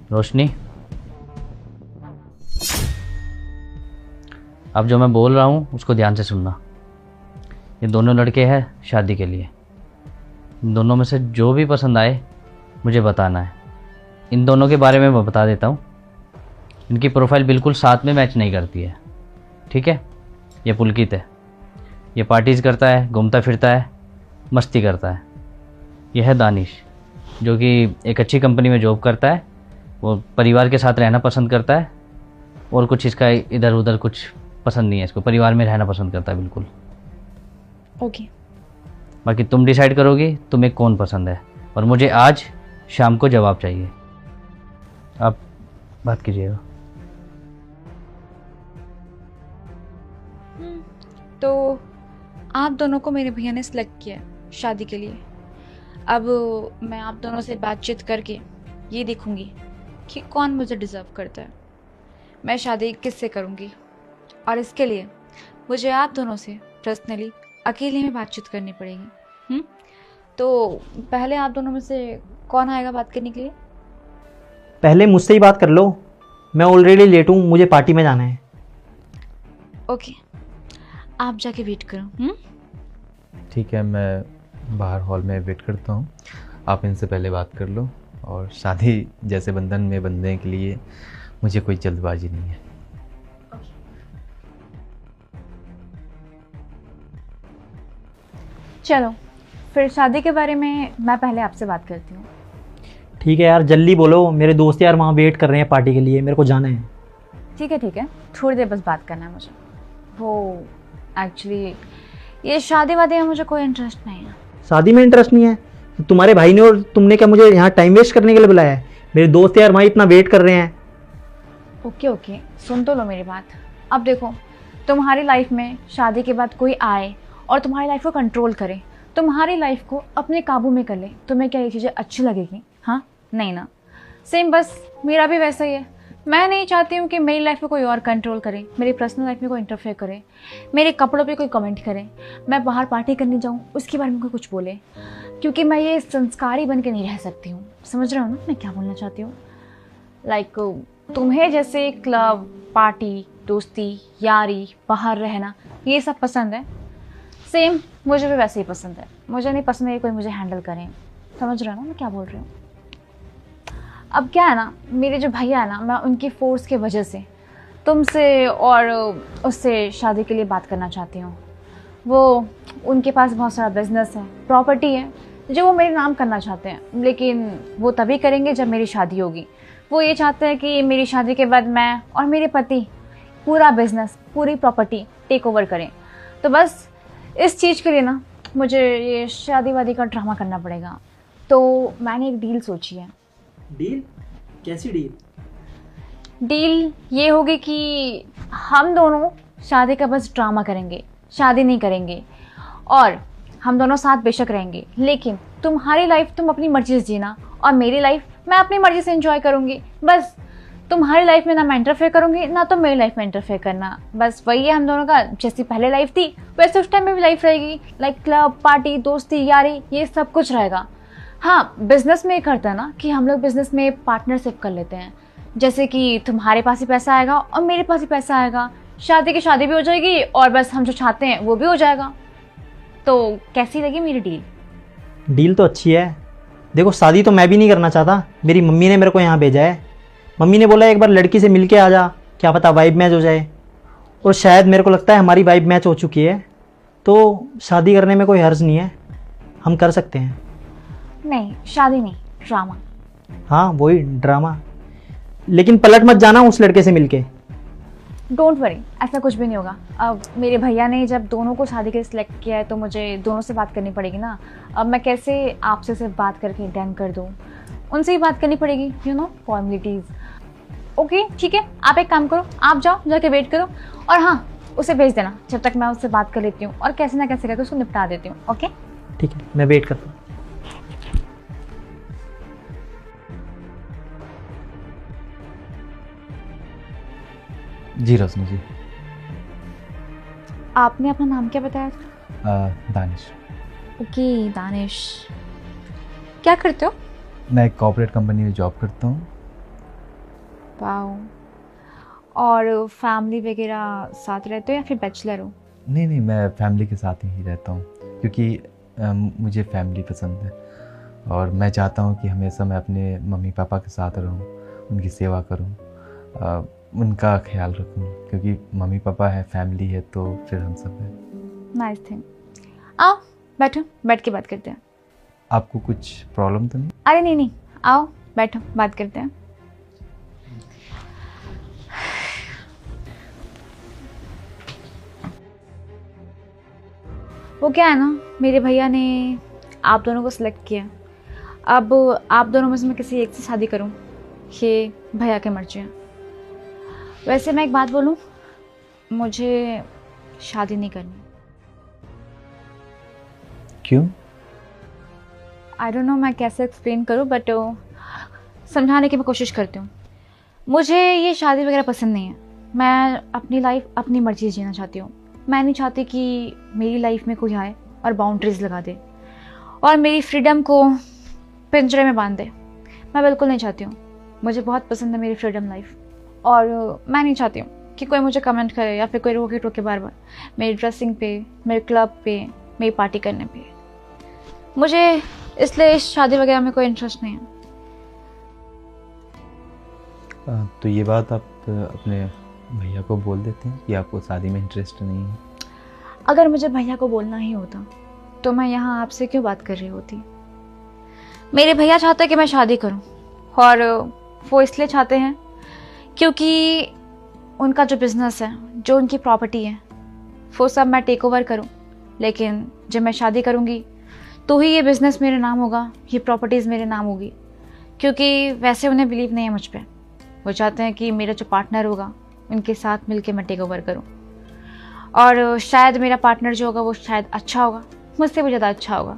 रोशनी, अब जो मैं बोल रहा हूँ उसको ध्यान से सुनना। ये दोनों लड़के हैं शादी के लिए। इन दोनों में से जो भी पसंद आए मुझे बताना है। इन दोनों के बारे में मैं बता देता हूँ, इनकी प्रोफाइल बिल्कुल साथ में मैच नहीं करती है, ठीक है। ये पुलकित है, ये पार्टीज़ करता है, घूमता फिरता है, मस्ती करता है। यह है दानिश, जो कि एक अच्छी कंपनी में जॉब करता है। वो परिवार के साथ रहना पसंद करता है, और कुछ इसका इधर उधर कुछ पसंद नहीं है इसको, परिवार में रहना पसंद करता है बिल्कुल। ओके। बाकी तुम डिसाइड करोगी तुम्हें कौन पसंद है, और मुझे आज शाम को जवाब चाहिए। आप बात कीजिएगा। तो आप दोनों को मेरे भैया ने सिलेक्ट किया है शादी के लिए। अब मैं आप दोनों से बातचीत करके ये देखूंगी कि कौन मुझे डिज़र्व करता है। मैं शादी किससे करूंगी, और इसके लिए मुझे आप दोनों से पर्सनली अकेले में बातचीत करनी पड़ेगी। तो पहले आप दोनों में से कौन आएगा बात करने के लिए? पहले मुझसे ही बात कर लो, मैं ऑलरेडी लेट हूँ, मुझे पार्टी में जाना है। ओके, आप जाके वेट करो। ठीक है, मैं बाहर हॉल में वेट करता हूँ। आप इनसे पहले बात कर लो, और शादी जैसे बंधन में बंधने के लिए मुझे कोई जल्दबाजी नहीं है। चलो फिर शादी के बारे में मैं पहले आपसे बात करती हूँ। ठीक है यार, जल्दी बोलो, मेरे दोस्त यार वहाँ वेट कर रहे हैं पार्टी के लिए, मेरे को जाना है। ठीक है, थोड़ी देर बस बात करना है मुझे। वो एक्चुअली ये शादी वादी में मुझे कोई इंटरेस्ट नहीं है। शादी में इंटरेस्ट नहीं है? तो तुम्हारे भाई ने और तुमने क्या मुझे यहाँ टाइम वेस्ट करने के लिए बुलाया है? मेरे दोस्त यार वहाँ इतना वेट कर रहे हैं। ओके, सुन तो लो मेरी बात। अब देखो, तुम्हारी लाइफ में शादी के बाद कोई आए और तुम्हारी लाइफ को कंट्रोल करे, तुम्हारी लाइफ को अपने काबू में कर ले, तुम्हें क्या ये चीज़ें अच्छी लगेगी? हाँ, नहीं ना। सेम बस मेरा भी वैसा ही है। मैं नहीं चाहती हूँ कि मेरी लाइफ में कोई और कंट्रोल करे, मेरी पर्सनल लाइफ में कोई इंटरफेयर करे, मेरे कपड़ों पे कोई कमेंट करे, मैं बाहर पार्टी करने जाऊँ उसके बारे में कोई कुछ बोले, क्योंकि मैं ये संस्कारी बन के नहीं रह सकती हूँ। समझ रहे हो ना मैं क्या बोलना चाहती हूँ? लाइक तुम्हें जैसे क्लब, पार्टी, दोस्ती, यारी, बाहर रहना ये सब पसंद है, सेम मुझे भी वैसे ही पसंद है। मुझे नहीं पसंद है कि कोई मुझे हैंडल करे। समझ रहे हो ना मैं क्या बोल रही हूँ? अब क्या है ना, मेरे जो भैया है ना, मैं उनकी फोर्स के वजह से तुमसे और उससे शादी के लिए बात करना चाहती हूँ। वो उनके पास बहुत सारा बिजनेस है, प्रॉपर्टी है जो वो मेरे नाम करना चाहते हैं, लेकिन वो तभी करेंगे जब मेरी शादी होगी। वो ये चाहते हैं कि मेरी शादी के बाद मैं और मेरे पति पूरा बिजनेस, पूरी प्रॉपर्टी टेक ओवर करें। तो बस इस चीज़ के लिए ना मुझे ये शादी वादी का ड्रामा करना पड़ेगा। तो मैंने एक डील सोची है। डील? कैसी डील? डील ये होगी कि हम दोनों शादी का बस ड्रामा करेंगे, शादी नहीं करेंगे, और हम दोनों साथ बेशक रहेंगे, लेकिन तुम्हारी लाइफ तुम अपनी मर्जी से जीना और मेरी लाइफ मैं अपनी मर्जी से एंजॉय करूँगी। बस तुम्हारी लाइफ में ना मैं इंटरफेयर करूँगी ना तो मेरी लाइफ में इंटरफेयर करना। बस वही है हम दोनों का, जैसी पहले लाइफ थी वैसे उस टाइम में भी लाइफ रहेगी। लाइक क्लब, पार्टी, दोस्ती, यारी, ये सब कुछ रहेगा। हाँ, बिजनेस में ये करता है ना कि हम लोग बिजनेस में पार्टनरशिप कर लेते हैं, जैसे कि तुम्हारे पास ही पैसा आएगा और मेरे पास ही पैसा आएगा, शादी की शादी भी हो जाएगी और बस हम जो चाहते हैं वो भी हो जाएगा। तो कैसी लगी मेरी डील? डील तो अच्छी है। देखो, शादी तो मैं भी नहीं करना चाहता, मेरी मम्मी ने मेरे को यहाँ भेजा है। मम्मी ने बोला एक बार लड़की से मिल के आ जा, क्या पता वाइब मैच हो जाए, और शायद मेरे को लगता है हमारी वाइब मैच हो चुकी है, तो शादी करने में कोई हर्ज नहीं है, हम कर सकते हैं। नहीं, शादी नहीं, ड्रामा। हाँ वही ड्रामा, लेकिन पलट मत जाना उस लड़के से मिलके। डोंट वरी, ऐसा कुछ भी नहीं होगा। अब मेरे भैया ने जब दोनों को शादी के लिए सिलेक्ट किया है तो मुझे दोनों से बात करनी पड़ेगी ना। अब मैं कैसे आपसे सिर्फ बात करके डन कर दूँ, उनसे ही बात करनी पड़ेगी, यू नो, फॉर्मेलिटीज़। ओके ठीक है, आप एक काम करो, आप जाओ जाके वेट करो, और हाँ उसे भेज देना जब तक मैं उससे बात कर लेती हूँ और कैसे ना कैसे करके उसको निपटा देती हूँ। ओके ठीक है, मैं वेट करता हूँ। जी रोशनी जी। आपने अपना नाम क्या बताया था? दानिश। ओके दानिश, क्या करते हो? मैं एक कॉर्पोरेट कंपनी में जॉब करता हूँ। वाओ। और फैमिली वगैरह साथ रहते हो या फिर बैचलर हो? नहीं नहीं, मैं फैमिली के साथ ही रहता हूँ, क्योंकि मुझे फैमिली पसंद है और मैं चाहता हूँ कि हमेशा मैं अपने मम्मी पापा के साथ रहूँ, उनकी सेवा करूँ, उनका ख्याल रखूँ, क्योंकि मम्मी पापा है, फैमिली है, तो फिर हम सब है। Nice thing. आओ बैठो, बैठ के बात करते हैं। आपको कुछ प्रॉब्लम तो नहीं? अरे नहीं नहीं, आओ बैठो, बात करते हैं। वो क्या है ना, मेरे भैया ने आप दोनों को सिलेक्ट किया। अब आप दोनों में से मैं किसी एक से शादी करूं, ये भैया के मर्जी है। वैसे मैं एक बात बोलूं, मुझे शादी नहीं करनी। क्यों? आई डोंट नो मैं कैसे एक्सप्लेन करूं, बट समझाने की मैं कोशिश करती हूँ। मुझे ये शादी वगैरह पसंद नहीं है। मैं अपनी लाइफ अपनी मर्जी से जीना चाहती हूँ। मैं नहीं चाहती कि मेरी लाइफ में कोई आए और बाउंड्रीज लगा दे और मेरी फ्रीडम को पिंजरे में बांध दे। मैं बिल्कुल नहीं चाहती हूँ। मुझे बहुत पसंद है मेरी फ्रीडम लाइफ, और मैं नहीं चाहती हूँ कि कोई मुझे कमेंट करे या फिर कोई रोके टोके बार बार मेरी ड्रेसिंग पे, मेरे क्लब पे, मेरी पार्टी करने पे। मुझे इसलिए इस शादी वगैरह में कोई इंटरेस्ट नहीं है। तो ये बात आप अपने भैया को बोल देते हैं कि आपको शादी में इंटरेस्ट नहीं है। अगर मुझे भैया को बोलना ही होता तो मैं यहाँ आपसे क्यों बात कर रही होती। मेरे भैया चाहते हैं कि मैं शादी करूँ, और वो इसलिए चाहते हैं क्योंकि उनका जो बिज़नेस है, जो उनकी प्रॉपर्टी है, वो सब मैं टेक ओवर करूँ। लेकिन जब मैं शादी करूँगी तो ही ये बिज़नेस मेरे नाम होगा, ये प्रॉपर्टीज़ मेरे नाम होगी, क्योंकि वैसे उन्हें बिलीव नहीं है मुझ पर। वो चाहते हैं कि मेरा जो पार्टनर होगा उनके साथ मिलके मैं टेक ओवर करूँ, और शायद मेरा पार्टनर जो होगा वो शायद अच्छा होगा, मुझसे भी ज़्यादा अच्छा होगा।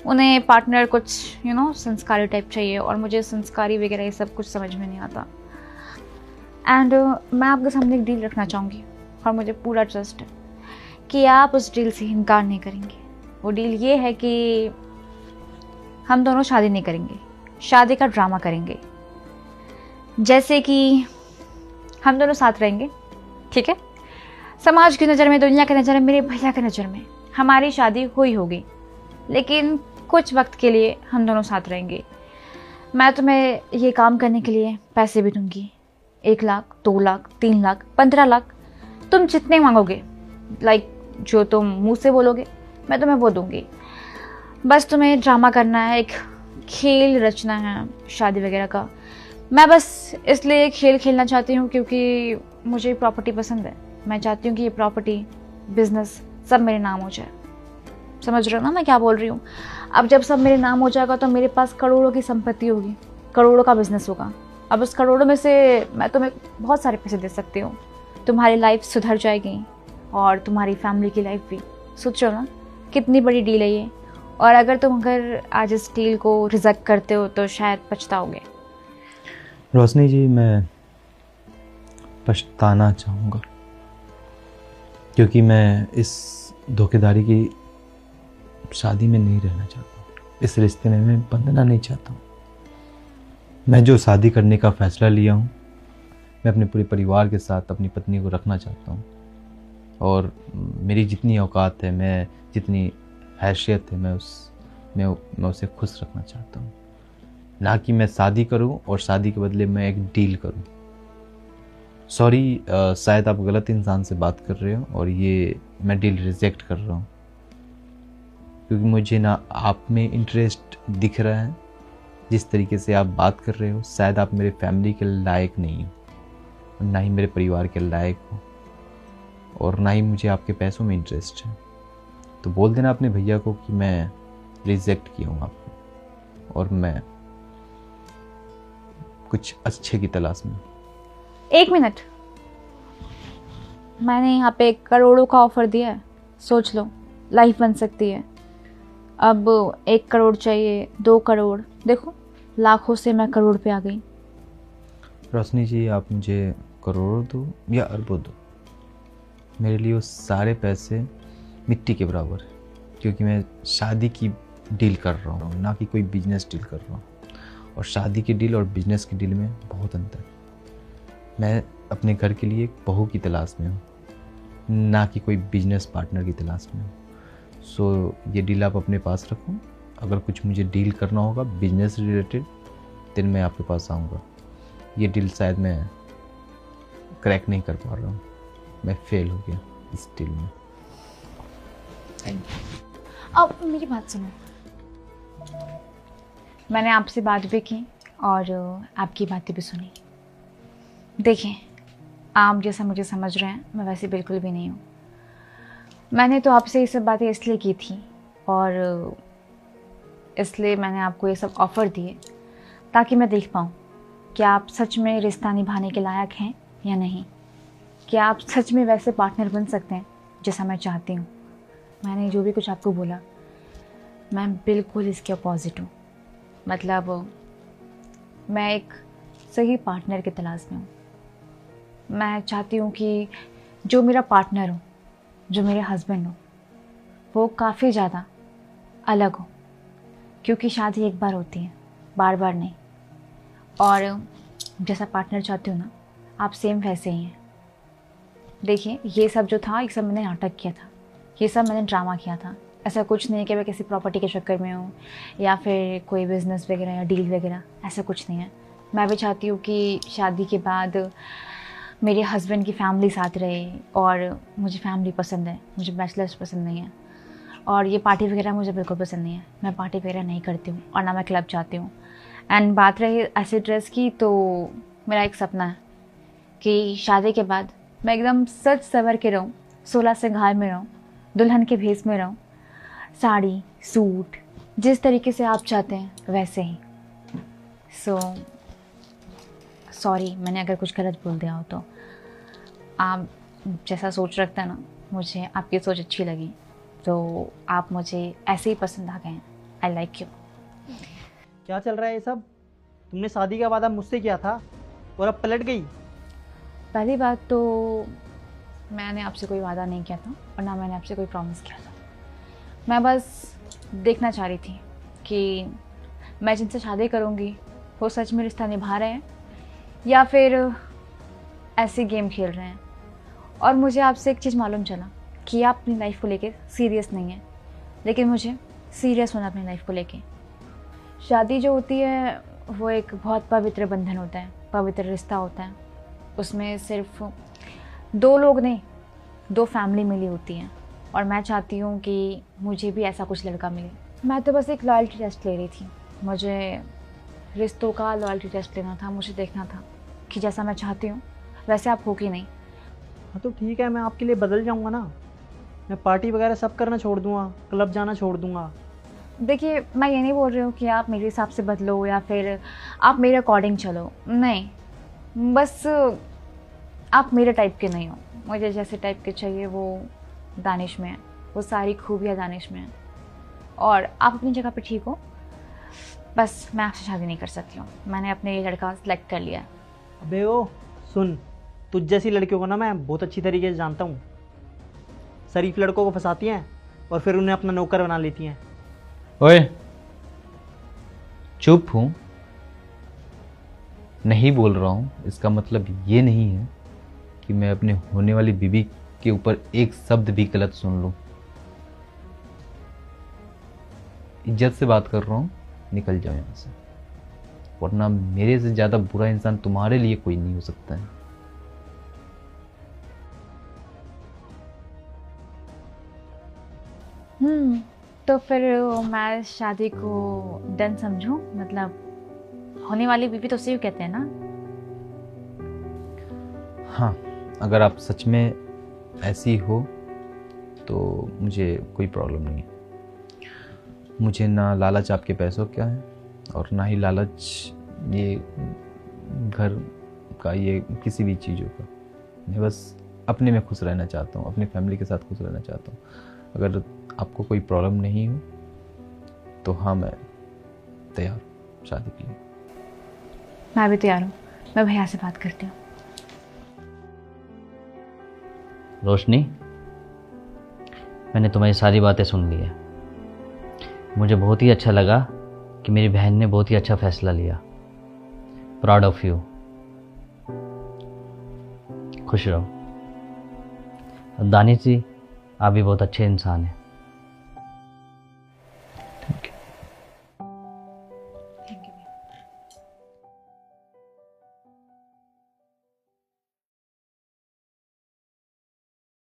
उन्हें पार्टनर कुछ संस्कारी टाइप चाहिए, और मुझे संस्कारी वगैरह ये सब कुछ समझ में नहीं आता। एंड मैं आपके सामने एक डील रखना चाहूँगी, और मुझे पूरा ट्रस्ट है कि आप उस डील से इनकार नहीं करेंगे। वो डील ये है कि हम दोनों शादी नहीं करेंगे, शादी का ड्रामा करेंगे। जैसे कि हम दोनों साथ रहेंगे, ठीक है, समाज की नज़र में, दुनिया की नज़र में, मेरे भैया की नज़र में हमारी शादी हुई होगी, लेकिन कुछ वक्त के लिए हम दोनों साथ रहेंगे। मैं तुम्हें ये काम करने के लिए पैसे भी दूंगी, 1 लाख, 2 लाख, 3 लाख, 15 लाख, तुम जितने मांगोगे, लाइक जो तुम मुंह से बोलोगे मैं तुम्हें वो दूंगी। बस तुम्हें ड्रामा करना है, एक खेल रचना है शादी वगैरह का। मैं बस इसलिए खेल खेलना चाहती हूँ क्योंकि मुझे प्रॉपर्टी पसंद है। मैं चाहती हूँ कि ये प्रॉपर्टी, बिजनेस सब मेरे नाम हो जाए। समझ रहे हो ना मैं क्या बोल रही हूँ? अब जब सब मेरे नाम हो जाएगा तो मेरे पास करोड़ों की संपत्ति होगी, करोड़ों का बिजनेस होगा। अब उस करोड़ों में से मैं तुम्हें बहुत सारे पैसे दे सकती हूँ, तुम्हारी लाइफ सुधर जाएगी और तुम्हारी फैमिली की लाइफ भी। सोचो ना कितनी बड़ी डील है ये, और अगर तुम आज इस डील को रिजेक्ट करते हो तो शायद पछताओगे। रोशनी जी, मैं पछताना चाहूँगा क्योंकि मैं इस धोखेधारी की शादी में नहीं रहना चाहता हूँ। इस रिश्ते में मैं बंधना नहीं चाहता हूँ। मैं जो शादी करने का फैसला लिया हूँ, मैं अपने पूरे परिवार के साथ अपनी पत्नी को रखना चाहता हूँ, और मेरी जितनी औकात है, मैं जितनी हैसियत है, मैं उसे खुश रखना चाहता हूँ। ना कि मैं शादी करूँ और शादी के बदले मैं एक डील करूँ। सॉरी, शायद आप गलत इंसान से बात कर रहे हो और ये मैं डील रिजेक्ट कर रहा हूँ, क्योंकि मुझे ना आप में इंटरेस्ट दिख रहा है। जिस तरीके से आप बात कर रहे हो, शायद आप मेरे फैमिली के लायक नहीं हो, और ना ही मेरे परिवार के लायक हो, और ना ही मुझे आपके पैसों में इंटरेस्ट है। तो बोल देना अपने भैया को कि मैं रिजेक्ट किया हूँ आपको, और मैं कुछ अच्छे की तलाश में। 1 मिनट, मैंने यहाँ पे करोड़ों का ऑफर दिया है, सोच लो, लाइफ बन सकती है। अब 1 करोड़ चाहिए, 2 करोड़, देखो लाखों से मैं करोड़ पे आ गई। रोशनी जी, आप मुझे करोड़ों दो या अरबों दो, मेरे लिए वो सारे पैसे मिट्टी के बराबर है, क्योंकि मैं शादी की डील कर रहा हूँ, ना कि कोई बिजनेस डील कर रहा हूँ। और शादी की डील और बिजनेस की डील में बहुत अंतर है। मैं अपने घर के लिए एक बहू की तलाश में हूँ, ना कि कोई बिजनेस पार्टनर की तलाश में हूँ। सो ये डील आप अपने पास रखो। अगर कुछ मुझे डील करना होगा बिजनेस रिलेटेड, दिन मैं आपके पास आऊँगा। ये डील शायद मैं क्रैक नहीं कर पा रहा हूँ, मैं फेल हो गया इस डील में। अब मेरी बात सुनो, मैंने आपसे बात भी की और आपकी बातें भी सुनी। देखिए, आप जैसा मुझे समझ रहे हैं मैं वैसे बिल्कुल भी नहीं हूँ। मैंने तो आपसे ये सब बातें इसलिए की थी और इसलिए मैंने आपको ये सब ऑफ़र दिए ताकि मैं देख पाऊँ कि आप सच में रिश्ता निभाने के लायक हैं या नहीं, कि आप सच में वैसे पार्टनर बन सकते हैं जैसा मैं चाहती हूँ। मैंने जो भी कुछ आपको बोला, मैं बिल्कुल इसके अपोजिट हूँ। मतलब मैं एक सही पार्टनर की तलाश में हूँ। मैं चाहती हूँ कि जो मेरा पार्टनर हो, जो मेरे हस्बैंड हो, वो काफ़ी ज़्यादा अलग हो, क्योंकि शादी एक बार होती है, बार बार नहीं। और जैसा पार्टनर चाहती हूँ ना, आप सेम वैसे ही हैं। देखिए, ये सब जो था, ये सब मैंने नाटक किया था, ये सब मैंने ड्रामा किया था। ऐसा कुछ नहीं है कि मैं किसी प्रॉपर्टी के चक्कर में हूँ या फिर कोई बिज़नेस वगैरह या डील वगैरह, ऐसा कुछ नहीं है। मैं भी चाहती हूँ कि शादी के बाद मेरे हस्बैंड की फैमिली साथ रहे, और मुझे फैमिली पसंद है, मुझे बैचलर्स पसंद नहीं है, और ये पार्टी वगैरह मुझे बिल्कुल पसंद नहीं है। मैं पार्टी वगैरह नहीं करती हूँ और ना मैं क्लब जाती हूँ। एंड बात रही ऐसे ड्रेस की, तो मेरा एक सपना है कि शादी के बाद मैं एकदम सज सवर के रहूँ, 16 श्रृंगार में रहूँ, दुल्हन के भेस में रहूँ, साड़ी सूट जिस तरीके से आप चाहते हैं वैसे ही। सॉरी, मैंने अगर कुछ गलत बोल दिया हो तो। आप जैसा सोच रखते हैं ना, मुझे आपकी सोच अच्छी लगी, तो आप मुझे ऐसे ही पसंद आ गए हैं। I like you. क्या चल रहा है ये सब? तुमने शादी का वादा मुझसे किया था और अब पलट गई। पहली बात तो मैंने आपसे कोई वादा नहीं किया था और ना मैंने आपसे कोई प्रॉमिस किया था। मैं बस देखना चाह रही थी कि मैं जिनसे शादी करूँगी वो सच में रिश्ता निभा रहे हैं या फिर ऐसे गेम खेल रहे हैं। और मुझे आपसे एक चीज़ मालूम चला कि आप अपनी लाइफ को लेके सीरियस नहीं हैं, लेकिन मुझे सीरियस होना अपनी लाइफ को लेके। शादी जो होती है वो एक बहुत पवित्र बंधन होता है, पवित्र रिश्ता होता है। उसमें सिर्फ 2 लोग नहीं, 2 फैमिली मिली होती हैं, और मैं चाहती हूँ कि मुझे भी ऐसा कुछ लड़का मिले। मैं तो बस एक लॉयल्टी टेस्ट ले रही थी, मुझे रिश्तों का लॉयल्टी टेस्ट लेना था। मुझे देखना था कि जैसा मैं चाहती हूँ वैसे आप हो कि नहीं। हाँ तो ठीक है, मैं आपके लिए बदल जाऊँगा ना। मैं पार्टी वगैरह सब करना छोड़ दूँगा, क्लब जाना छोड़ दूँगा। देखिए, मैं ये नहीं बोल रही हूँ कि आप मेरे हिसाब से बदलो या फिर आप मेरे अकॉर्डिंग चलो, नहीं। बस आप मेरे टाइप के नहीं हो। मुझे जैसे टाइप के चाहिए वो दानिश में है, वो सारी खूबियाँ दानिश में है, और आप अपनी जगह पे ठीक हो। बस मैं आपसे शादी नहीं कर सकती हूँ, मैंने अपने ये लड़का सेलेक्ट कर लिया है। अबे ओ सुन, तुझ जैसी लड़कियों को ना मैं बहुत अच्छी तरीके से जानता हूँ। शरीफ लड़कों को फंसाती हैं और फिर उन्हें अपना नौकर बना लेती हैं। ओए, चुप हूँ, नहीं बोल रहा हूँ, इसका मतलब ये नहीं है कि मैं अपने होने वाली बीवी के ऊपर एक शब्द भी गलत सुन लूँ। इज्जत से बात कर रहा हूँ, निकल जाओ यहाँ से, वरना मेरे से ज़्यादा बुरा इंसान तुम्हारे लिए कोई नहीं हो सकता है। तो फिर मैं शादी को डन समझूं? मतलब होने वाली बीवी तो उसे ही कहते हैं ना। हाँ, अगर आप सच में ऐसी हो तो मुझे कोई प्रॉब्लम नहीं है। मुझे ना लालच आपके पैसों का है और ना ही लालच ये घर का, ये किसी भी चीज़ों का। मैं बस अपने में खुश रहना चाहता हूँ, अपनी फैमिली के साथ खुश रहना चाहता हूँ। अगर आपको कोई प्रॉब्लम नहीं हो तो हाँ, मैं तैयार हूँ शादी के लिए। मैं भी तैयार हूँ, मैं भैया से बात करती हूँ। रोशनी, मैंने तुम्हारी सारी बातें सुन ली है। मुझे बहुत ही अच्छा लगा कि मेरी बहन ने बहुत ही अच्छा फैसला लिया। Proud of you. खुश रहो। दानिश जी, आप भी बहुत अच्छे इंसान हैं।